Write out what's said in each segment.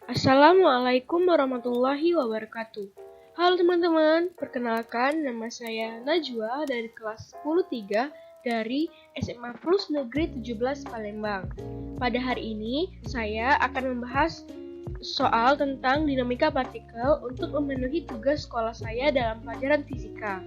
Assalamualaikum warahmatullahi wabarakatuh. Halo teman-teman, perkenalkan nama saya Najwa dari kelas 10-3 dari SMA Plus Negeri 17 Palembang. Pada hari ini, saya akan membahas soal tentang dinamika partikel untuk memenuhi tugas sekolah saya dalam pelajaran fisika.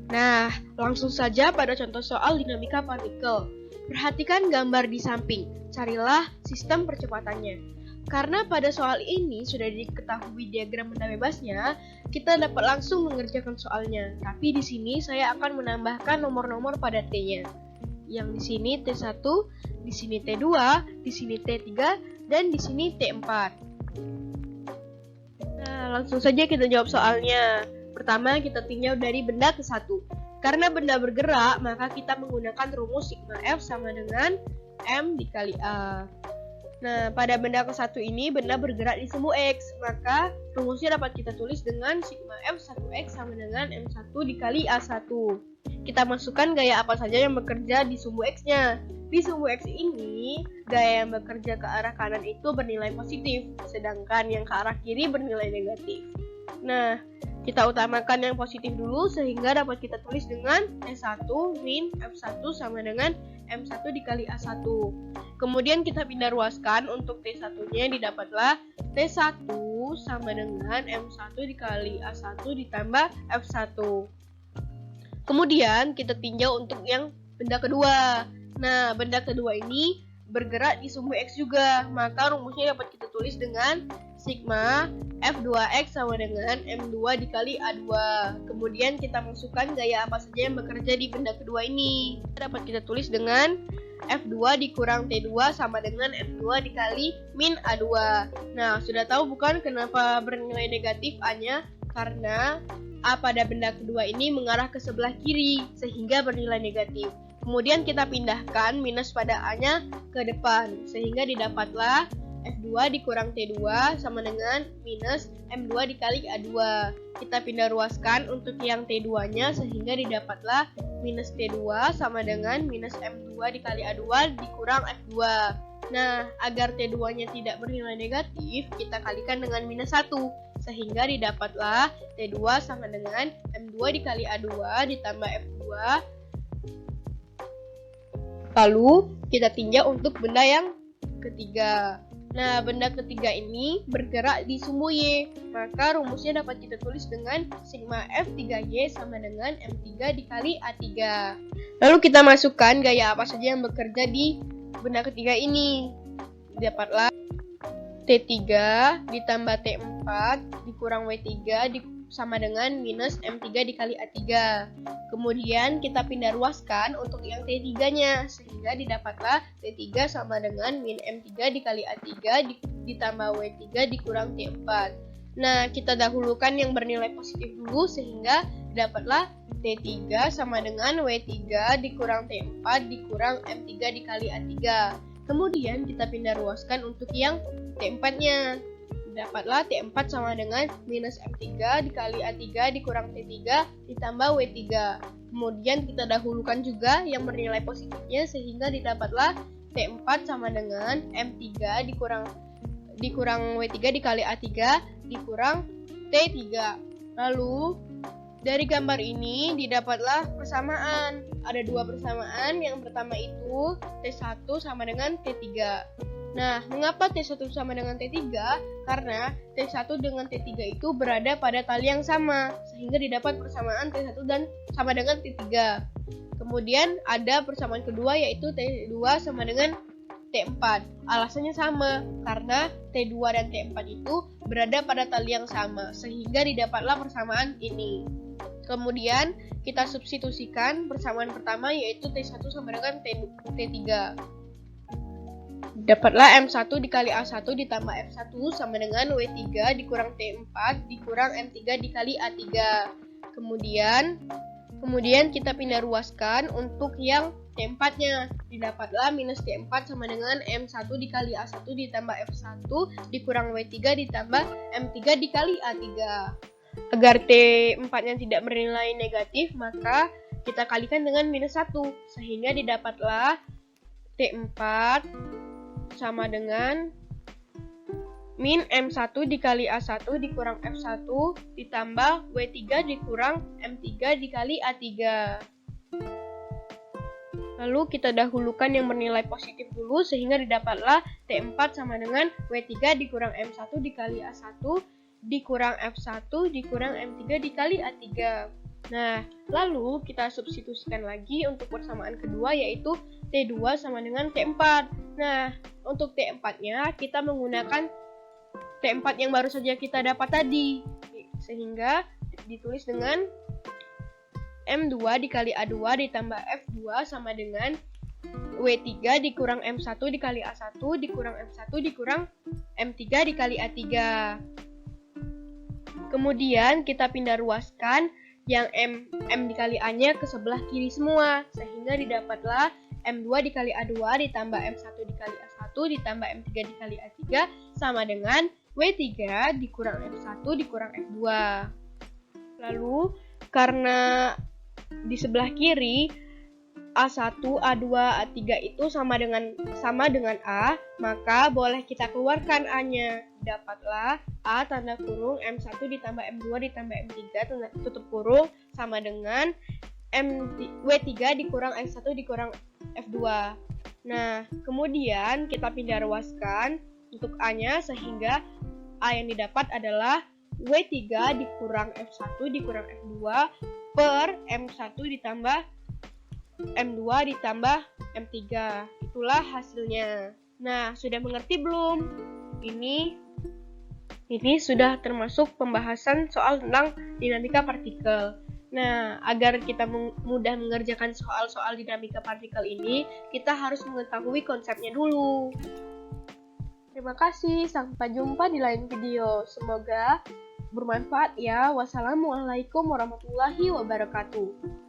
Nah, langsung saja pada contoh soal dinamika partikel. Perhatikan gambar di samping, carilah sistem percepatannya. Karena pada soal ini sudah diketahui diagram benda bebasnya, kita dapat langsung mengerjakan soalnya. Tapi di sini saya akan menambahkan nomor-nomor pada T-nya. Yang di sini T1, di sini T2, di sini T3, dan di sini T4. Nah, langsung saja kita jawab soalnya. Pertama, kita tinjau dari benda ke satu. Karena benda bergerak, maka kita menggunakan rumus sigma F sama dengan M dikali A. Nah, pada benda ke satu ini, benda bergerak di sumbu X, maka rumusnya dapat kita tulis dengan sigma F1X sama dengan M1 dikali A1. Kita masukkan gaya apa saja yang bekerja di sumbu X-nya. Di sumbu X ini, gaya yang bekerja ke arah kanan itu bernilai positif, sedangkan yang ke arah kiri bernilai negatif. Nah, kita utamakan yang positif dulu sehingga dapat kita tulis dengan S1 min F1 sama dengan M1 dikali A1. Kemudian kita pindah ruaskan untuk T1-nya didapatlah T1 sama dengan M1 dikali A1 ditambah F1. Kemudian kita tinjau untuk yang benda kedua. Nah, benda kedua ini bergerak di sumbu X juga, maka rumusnya dapat kita tulis dengan sigma F2X sama dengan M2 dikali A2. Kemudian kita masukkan gaya apa saja yang bekerja di benda kedua ini. Dapat kita tulis dengan F2 dikurang T2 sama dengan M2 dikali min A2. Nah, sudah tahu bukan kenapa bernilai negatif A-nya? Karena A pada benda kedua ini mengarah ke sebelah kiri, sehingga bernilai negatif. Kemudian kita pindahkan minus pada A-nya ke depan, sehingga didapatlah F2 dikurang T2 sama dengan minus M2 dikali A2. Kita pindah ruaskan untuk yang T2-nya, sehingga didapatlah minus T2 sama dengan minus M2 dikali A2 dikurang F2. Nah, agar T2-nya tidak bernilai negatif, kita kalikan dengan minus 1, sehingga didapatlah T2 sama dengan M2 dikali A2 ditambah F2. Lalu kita tinjau untuk benda yang ketiga. Nah, benda ketiga ini bergerak di sumbu Y, maka rumusnya dapat kita tulis dengan sigma F3Y sama dengan M3 dikali A3. Lalu kita masukkan gaya apa saja yang bekerja di benda ketiga ini. Dapatlah T3 ditambah T4 dikurang W3 sama dengan minus M3 dikali A3. Kemudian kita pindah ruaskan untuk yang T3-nya, sehingga didapatlah T3 sama dengan min M3 dikali A3 ditambah W3 dikurang T4. Nah, kita dahulukan yang bernilai positif dulu, sehingga didapatlah T3 sama dengan W3 dikurang T4 dikurang M3 dikali A3. Kemudian kita pindah ruaskan untuk yang T4-nya. Dapatlah T4 sama dengan minus M3 dikali A3 dikurang T3 ditambah W3. Kemudian kita dahulukan juga yang bernilai positifnya, sehingga didapatlah T4 sama dengan M3 dikurang W3 dikali A3 dikurang T3. Lalu dari gambar ini didapatlah persamaan. Ada dua persamaan. Yang pertama itu T1 sama dengan T3. Nah, mengapa T1 sama dengan T3? Karena T1 dengan T3 itu berada pada tali yang sama, sehingga didapat persamaan T1 dan sama dengan T3. Kemudian ada persamaan kedua, yaitu T2 sama dengan T4. Alasannya sama, karena T2 dan T4 itu berada pada tali yang sama, sehingga didapatlah persamaan ini. Kemudian kita substitusikan persamaan pertama, yaitu T1 sama dengan T3. Dapatlah M1 dikali A1 ditambah F1 sama dengan W3 dikurang T4 dikurang M3 dikali A3. Kemudian kita pindah ruaskan untuk yang T4-nya. Didapatlah minus T4 sama dengan M1 dikali A1 ditambah F1 dikurang W3 ditambah M3 dikali A3. Agar T4-nya tidak bernilai negatif, maka kita kalikan dengan minus 1, sehingga didapatlah T4 sama dengan min M1 dikali A1 dikurang F1 ditambah W3 dikurang M3 dikali A3. Lalu kita dahulukan yang bernilai positif dulu sehingga didapatlah T4 sama dengan W3 dikurang M1 dikali A1 dikurang F1 dikurang M3 dikali A3. Nah, lalu kita substitusikan lagi untuk persamaan kedua yaitu T2 sama dengan T4. Nah, untuk T4-nya kita menggunakan T4 yang baru saja kita dapat tadi. Sehingga ditulis dengan M2 dikali A2 ditambah F2 sama dengan W3 dikurang M1 dikali A1 dikurang M1 dikurang M3 dikali A3. Kemudian kita pindah ruaskan yang M dikali A-nya ke sebelah kiri semua, sehingga didapatlah M2 dikali A2 ditambah M1 dikali A1 ditambah M3 dikali A3 sama dengan W3 dikurang F1 dikurang F2. Lalu, karena di sebelah kiri A1, A2, A3 itu sama dengan A, maka boleh kita keluarkan A-nya. Dapatlah A tanda kurung M1 ditambah M2 ditambah M3 tutup kurung sama dengan W3 dikurang F1 dikurang F2. Nah, kemudian kita pindah ruaskan untuk A-nya sehingga A yang didapat adalah W3 dikurang F1 dikurang F2 per M1 ditambah M2 ditambah M3. Itulah hasilnya. Nah, sudah mengerti belum? Ini sudah termasuk pembahasan soal tentang dinamika partikel. Nah, agar kita mudah mengerjakan soal-soal dinamika partikel ini, kita harus mengetahui konsepnya dulu. Terima kasih, sampai jumpa di lain video. Semoga bermanfaat ya. Wassalamualaikum warahmatullahi wabarakatuh.